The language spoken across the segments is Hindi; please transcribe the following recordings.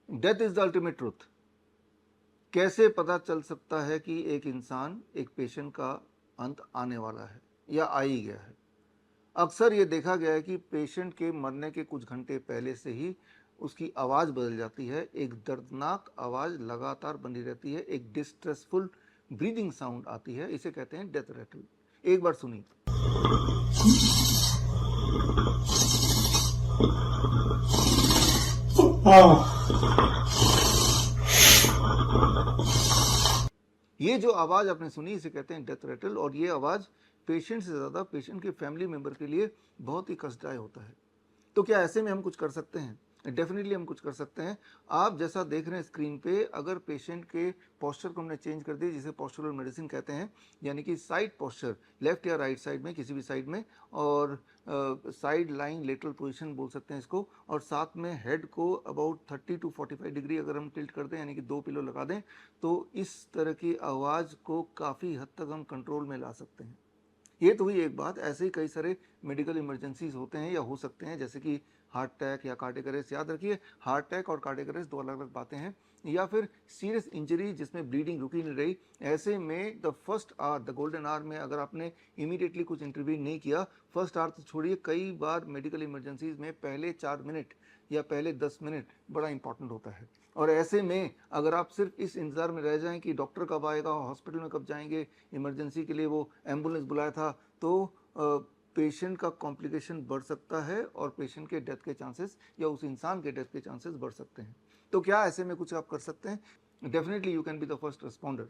Death is the ultimate truth. कैसे पता चल सकता है कि एक इंसान, एक पेशेंट का अंत आने वाला है या आ ही गया है? अक्सर ये देखा गया है कि पेशेंट के मरने के कुछ घंटे पहले से ही उसकी आवाज़ बदल जाती है, एक दर्दनाक आवाज़ लगातार बनी रहती है, एक डिस्ट्रेसफुल ब्रीदिंग साउंड आती है, इसे कहते हैं डेथ रैटल। एक बार सुनिए। ये जो आवाज़ आपने सुनी इसे कहते हैं डेथ रैटल, और ये आवाज़ पेशेंट से ज़्यादा पेशेंट के फैमिली मेम्बर के लिए बहुत ही कष्टदायक होता है। तो क्या ऐसे में हम कुछ कर सकते हैं? डेफिनेटली हम कुछ कर सकते हैं। आप जैसा देख रहे हैं स्क्रीन पे, अगर पेशेंट के पोस्चर को हमने चेंज कर दिया, जिसे पोस्चरल मेडिसिन कहते हैं, यानी कि साइड पोस्चर, लेफ्ट या राइट साइड में, किसी भी साइड में, और साइड लाइंग लेटरल पोजीशन बोल सकते हैं इसको, और साथ में हेड को अबाउट 30 टू 45 डिग्री अगर हम टिल्ट कर दें, यानी कि 2 पिलो लगा दें, तो इस तरह की आवाज़ को काफ़ी हद तक हम कंट्रोल में ला सकते हैं। ये तो हुई एक बात। ऐसे ही कई सारे मेडिकल इमरजेंसीज होते हैं या हो सकते हैं, जैसे कि हार्ट अटैक या कार्डियक अरेस्ट। याद रखिए, हार्ट अटैक और कार्डियक अरेस्ट दो अलग अलग बातें हैं। या फिर सीरियस इंजरी जिसमें ब्लीडिंग रुकी नहीं रही, ऐसे में the first hour, the golden hour में अगर आपने इमीडिएटली कुछ इंटरवीन नहीं किया, फर्स्ट आवर तो छोड़िए, कई बार मेडिकल इमरजेंसीज में पहले 4 मिनट या पहले 10 मिनट बड़ा इंपॉर्टेंट होता है। और ऐसे में अगर आप सिर्फ इस इंतज़ार में रह जाएं कि डॉक्टर कब आएगा, हॉस्पिटल में कब जाएंगे, इमरजेंसी के लिए वो एम्बुलेंस बुलाया था, तो पेशेंट का कॉम्प्लिकेशन बढ़ सकता है और पेशेंट के डेथ के चांसेस या उस इंसान के डेथ के चांसेस बढ़ सकते हैं। तो क्या ऐसे में कुछ आप कर सकते हैं? Definitely you can be the first responder.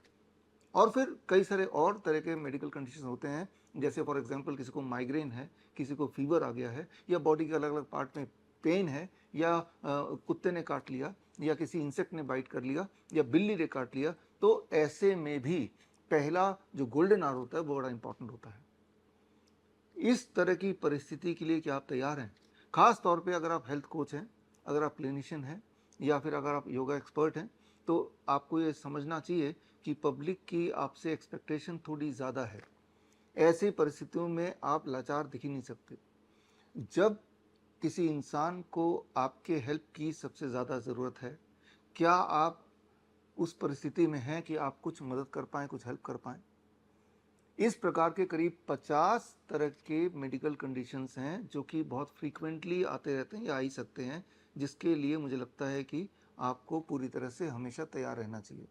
और फिर कई सारे और तरह के मेडिकल कंडीशन होते हैं, जैसे फॉर एग्जांपल किसी को माइग्रेन है, किसी को फीवर आ गया है, या बॉडी के अलग अलग पार्ट में पेन है, या कुत्ते ने काट लिया, या किसी इंसेक्ट ने बाइट कर लिया, या बिल्ली ने काट लिया, तो ऐसे में भी पहला जो गोल्डन आवर होता है वो बड़ा इंपॉर्टेंट होता है। इस तरह की परिस्थिति के लिए क्या आप तैयार हैं? खास तौर पे अगर आप हेल्थ कोच हैं, अगर आप क्लिनिशियन हैं, या फिर अगर आप योगा एक्सपर्ट हैं, तो आपको ये समझना चाहिए कि पब्लिक की आपसे एक्सपेक्टेशन थोड़ी ज़्यादा है। ऐसी परिस्थितियों में आप लाचार दिख ही नहीं सकते। जब किसी इंसान को आपके हेल्प की सबसे ज़्यादा ज़रूरत है, क्या आप उस परिस्थिति में हैं कि आप कुछ मदद कर पाएँ, कुछ हेल्प कर पाएँ? इस प्रकार के करीब 50 तरह के मेडिकल कंडीशंस हैं जो कि बहुत फ्रीक्वेंटली आते रहते हैं या आ ही सकते हैं, जिसके लिए मुझे लगता है कि आपको पूरी तरह से हमेशा तैयार रहना चाहिए।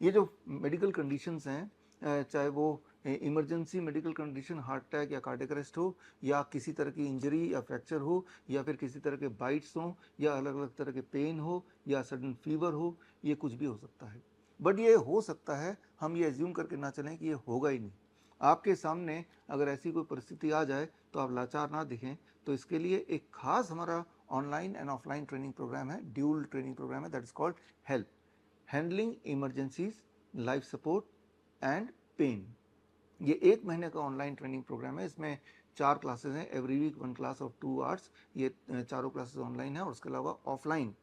ये जो मेडिकल कंडीशंस हैं, चाहे वो emergency medical condition, heart attack या कार्डियक अरेस्ट हो, या किसी तरह की इंजरी या फ्रैक्चर हो, या फिर किसी तरह के बाइट्स हों, या अलग अलग तरह के पेन हो, या सडन फीवर हो, ये कुछ भी हो सकता है। बट ये हो सकता है, हम ये एज्यूम करके ना चलें कि ये होगा ही नहीं। आपके सामने अगर ऐसी कोई परिस्थिति आ जाए तो आप लाचार ना दिखें। तो इसके लिए एक खास हमारा online and offline training program है, ड्यूल ट्रेनिंग प्रोग्राम है, that is called help, handling emergencies, life support and pain. ये 1 महीने का ऑनलाइन ट्रेनिंग प्रोग्राम है। इसमें 4 क्लासेस हैं, every week 1 class of 2 hours. ये चारों क्लासेस ऑनलाइन है, और उसके अलावा ऑफलाइन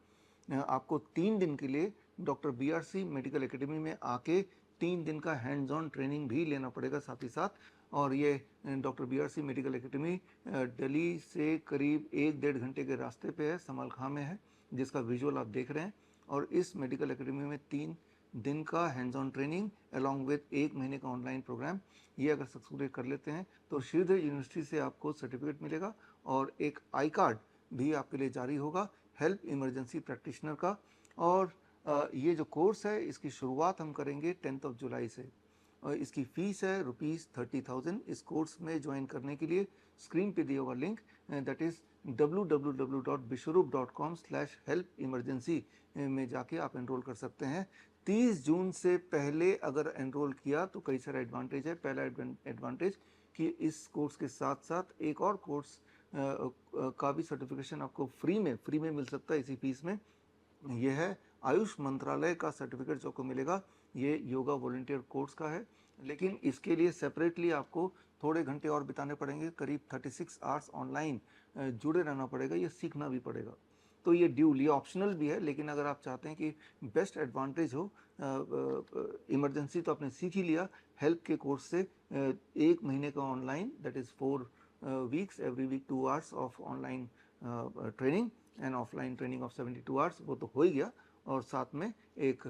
आपको 3 दिन के लिए डॉक्टर BRC मेडिकल एकेडमी में आके 3 दिन का हैंड्स ऑन ट्रेनिंग भी लेना पड़ेगा साथ ही साथ। और ये doctor BRC medical academy Delhi से करीब 1-1.5 घंटे के रास्ते पे है, समल खां में है, जिसका विजुअल आप देख रहे हैं। और इस मेडिकल एकेडमी में 3 दिन का hands on training along with 1 महीने का ऑनलाइन प्रोग्राम, ये अगर सक्सेसफुली कर लेते हैं तो श्रीधर यूनिवर्सिटी से आपको सर्टिफिकेट मिलेगा, और एक आई कार्ड भी आपके लिए जारी होगा हेल्प इमरजेंसी प्रैक्टिशनर का। और ये जो कोर्स है इसकी शुरुआत हम करेंगे 10 जुलाई से, और इसकी फ़ीस है ₹30,000। इस कोर्स में ज्वाइन करने के लिए स्क्रीन पे दिया हुआ लिंक, दैट इज़ www.bishwarup.com/help-emergency में जाके आप एनरोल कर सकते हैं। 30 जून से पहले अगर एनरोल किया तो कई सारे एडवांटेज है। पहला एडवांटेज कि इस कोर्स के साथ साथ एक और कोर्स का भी सर्टिफिकेशन आपको फ्री में मिल सकता है इसी फीस में। यह है आयुष मंत्रालय का सर्टिफिकेट जो आपको मिलेगा, ये योगा वॉलंटियर कोर्स का है, लेकिन इसके लिए सेपरेटली आपको थोड़े घंटे और बिताने पड़ेंगे, करीब 36 आवर्स ऑनलाइन जुड़े रहना पड़ेगा, ये सीखना भी पड़ेगा। तो ये ड्यूल, ये ऑप्शनल भी है, लेकिन अगर आप चाहते हैं कि बेस्ट एडवांटेज हो, इमरजेंसी तो आपने सीख ही लिया, हेल्प के कोर्स से 1 महीने का online, that is 4 weeks, every week 2 hours of online training and offline training of 72 hours, वो तो हो ही गया, और साथ में एक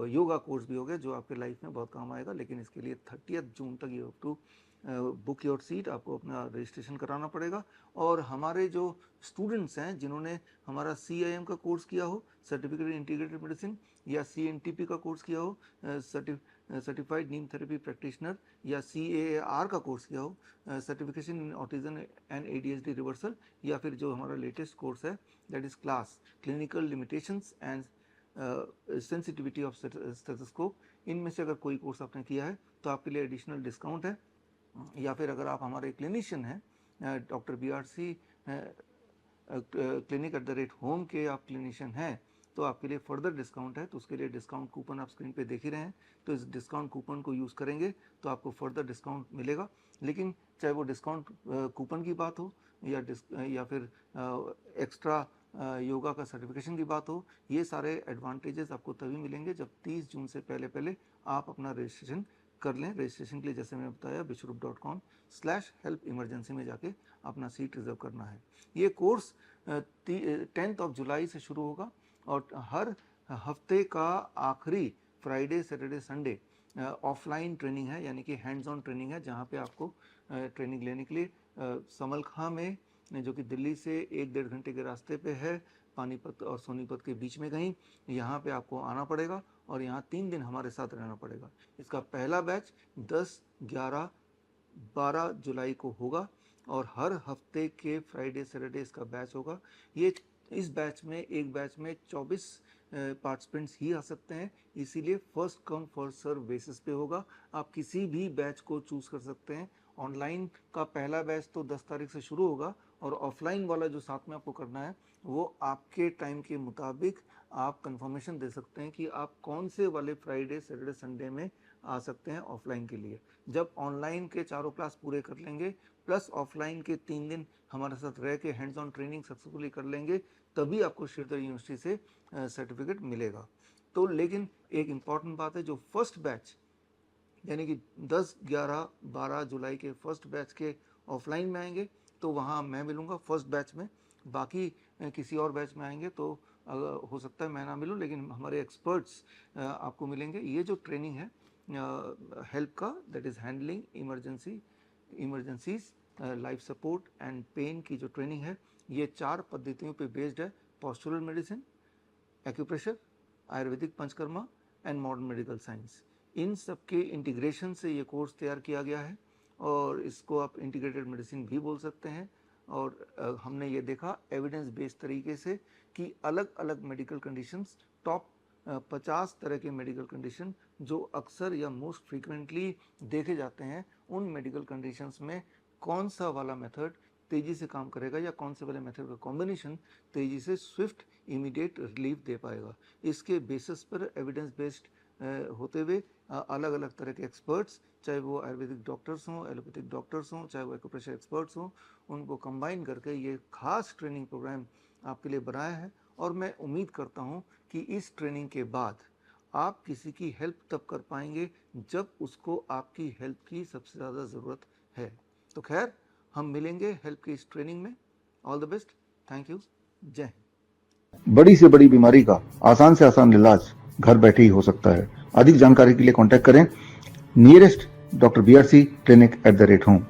योगा कोर्स भी हो गया जो आपके लाइफ में बहुत काम आएगा। लेकिन इसके लिए 30 जून तक you have to book your seat, आपको अपना रजिस्ट्रेशन कराना पड़ेगा। और हमारे जो स्टूडेंट्स हैं जिन्होंने हमारा CIM का कोर्स किया हो, सर्टिफिकेट इन इंटीग्रेटेड मेडिसिन, या CNTP का कोर्स किया हो, सर्टिफाइड नीम थेरेपी प्रैक्टिशनर, या CAAR का कोर्स किया हो, certification in autism and ADHD reversal, या फिर जो हमारा लेटेस्ट कोर्स है that is class clinical limitations and sensitivity of stethoscope, इनमें से अगर कोई कोर्स आपने किया है तो आपके लिए एडिशनल डिस्काउंट है। या फिर अगर आप हमारे क्लिनिशियन हैं, डॉक्टर BRC clinic@home के आप क्लिनिशियन हैं, तो आपके लिए फर्दर डिस्काउंट है। तो उसके लिए डिस्काउंट कूपन आप स्क्रीन पे देख ही रहे हैं, तो इस डिस्काउंट कूपन को यूज़ करेंगे तो आपको फर्दर डिस्काउंट मिलेगा। लेकिन चाहे वो डिस्काउंट कूपन की बात हो या फिर एक्स्ट्रा योगा का सर्टिफिकेशन की बात हो, ये सारे एडवांटेजेस आपको तभी मिलेंगे जब 30 जून से पहले आप अपना रजिस्ट्रेशन कर लें। रजिस्ट्रेशन के लिए जैसे मैंने बताया विश्वरूप.com/help emergency में जाके अपना सीट रिजर्व करना है। ये कोर्स 10 जुलाई से शुरू होगा और हर हफ्ते का आखिरी Friday, Saturday, Sunday offline training है, यानी कि हैंड्स ऑन ट्रेनिंग है, जहाँ पे आपको ट्रेनिंग लेने के लिए समलखा में, जो कि दिल्ली से 1-1.5 घंटे के रास्ते पे है, पानीपत और सोनीपत के बीच में कहीं, यहाँ पे आपको आना पड़ेगा और यहाँ 3 दिन हमारे साथ रहना पड़ेगा। इसका पहला बैच 10, 11, 12 जुलाई को होगा और हर हफ्ते के फ्राइडे, सैटरडे इसका बैच होगा। इस बैच में, एक बैच में 24 पार्टिसिपेंट्स ही आ सकते हैं, इसीलिए first come first serve basis पे होगा। आप किसी भी बैच को चूज़ कर सकते हैं। ऑनलाइन का पहला बैच तो 10 तारीख से शुरू होगा और ऑफलाइन वाला जो साथ में आपको करना है वो आपके टाइम के मुताबिक आप कंफर्मेशन दे सकते हैं कि आप कौन से वाले फ्राइडे, सैटरडे, संडे में आ सकते हैं ऑफलाइन के लिए। जब ऑनलाइन के 4 क्लास पूरे कर लेंगे प्लस ऑफलाइन के 3 दिन हमारे साथ रह के हैंड्स ऑन ट्रेनिंग सक्सेसफुली कर लेंगे, तभी आपको श्रीधर यूनिवर्सिटी से सर्टिफिकेट मिलेगा। तो लेकिन एक इम्पॉर्टेंट बात है, जो फर्स्ट बैच यानी कि 10, 11, 12 जुलाई के फर्स्ट बैच के ऑफलाइन में आएंगे तो वहाँ मैं मिलूँगा फर्स्ट बैच में। बाकी किसी और बैच में आएंगे तो हो सकता है मैं ना मिलूँ, लेकिन हमारे एक्सपर्ट्स आपको मिलेंगे। ये जो ट्रेनिंग है हेल्प का, that is handling emergencies, life support and pain की जो ट्रेनिंग है, ये 4 पद्धतियों पे बेस्ड है: postural medicine, acupressure, ayurvedic panchakarma and modern medical science. इन सब के इंटीग्रेशन से ये कोर्स तैयार किया गया है और इसको आप इंटीग्रेटेड मेडिसिन भी बोल सकते हैं। और हमने ये देखा एविडेंस बेस्ड तरीके से कि अलग अलग मेडिकल कंडीशंस, टॉप 50 तरह के मेडिकल कंडीशन जो अक्सर या मोस्ट फ्रीक्वेंटली देखे जाते हैं, उन मेडिकल कंडीशंस में कौन सा वाला मेथड तेज़ी से काम करेगा या कौन से वाले मेथड का कॉम्बिनेशन तेज़ी से स्विफ्ट इमीडिएट रिलीफ दे पाएगा। इसके बेसिस पर एविडेंस बेस्ड होते हुए अलग अलग तरह के एक्सपर्ट्स, चाहे वो आयुर्वेदिक डॉक्टर्स हों, एलोपैथिक डॉक्टर्स हों, चाहे वो एक्यूप्रेशर एक्सपर्ट्स हों, उनको कंबाइन करके ये खास ट्रेनिंग प्रोग्राम आपके लिए बनाया है। और मैं उम्मीद करता हूँ कि इस ट्रेनिंग के बाद आप किसी की हेल्प तब कर पाएंगे जब उसको आपकी हेल्प की सबसे ज़्यादा ज़रूरत है। तो खैर, हम मिलेंगे हेल्प की इस ट्रेनिंग में। All the best, thank you, जय हिंद। बड़ी से बड़ी बीमारी का आसान से आसान इलाज घर बैठे ही हो सकता है। अधिक जानकारी के लिए कांटेक्ट करें नियरेस्ट डॉक्टर BRC clinic@home।